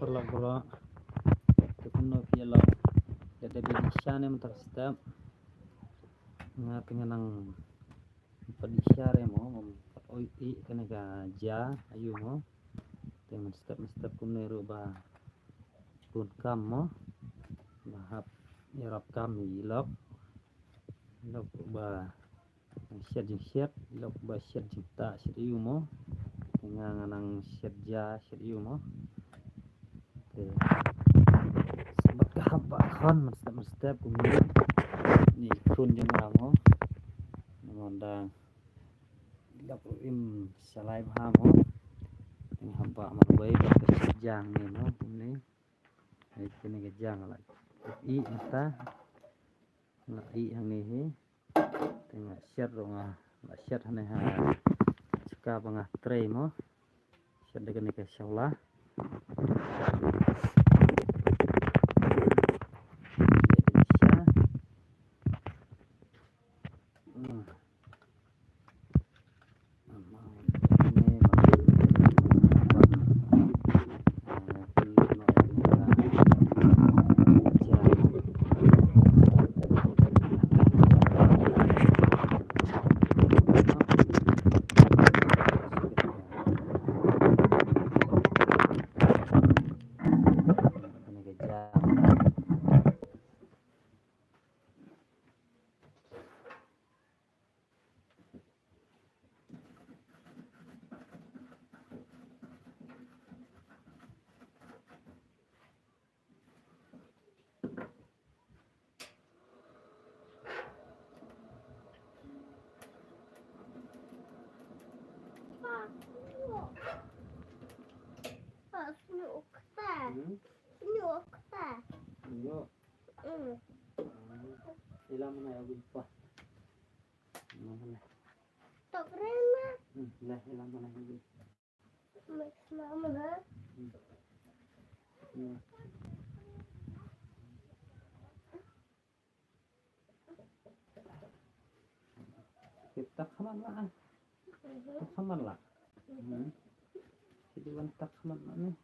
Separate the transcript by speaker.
Speaker 1: gura tukunno fielo dede bishane mutarstab nga pinganang padishare mo oi kanaga ja ayu mo teman step kunero ba pun kam mo bahap yarap kam ilok ba syad ilok ba syad cinta syad mo nga nang syad ja syad mo sebab kahaba kon step kunero ni kun yang mo ngondang ilok im salai ha mo yang haba marway ba jang ni no ni kini ke jang la i ata la i ang ni tengah syad ronga la syad hane ha ska banga tray mo syad de ke syawla ilam na ay pa
Speaker 2: tak rena
Speaker 1: lah ilam na ay
Speaker 2: mix mama ha
Speaker 1: kita kaman lah jadi wantak kaman lah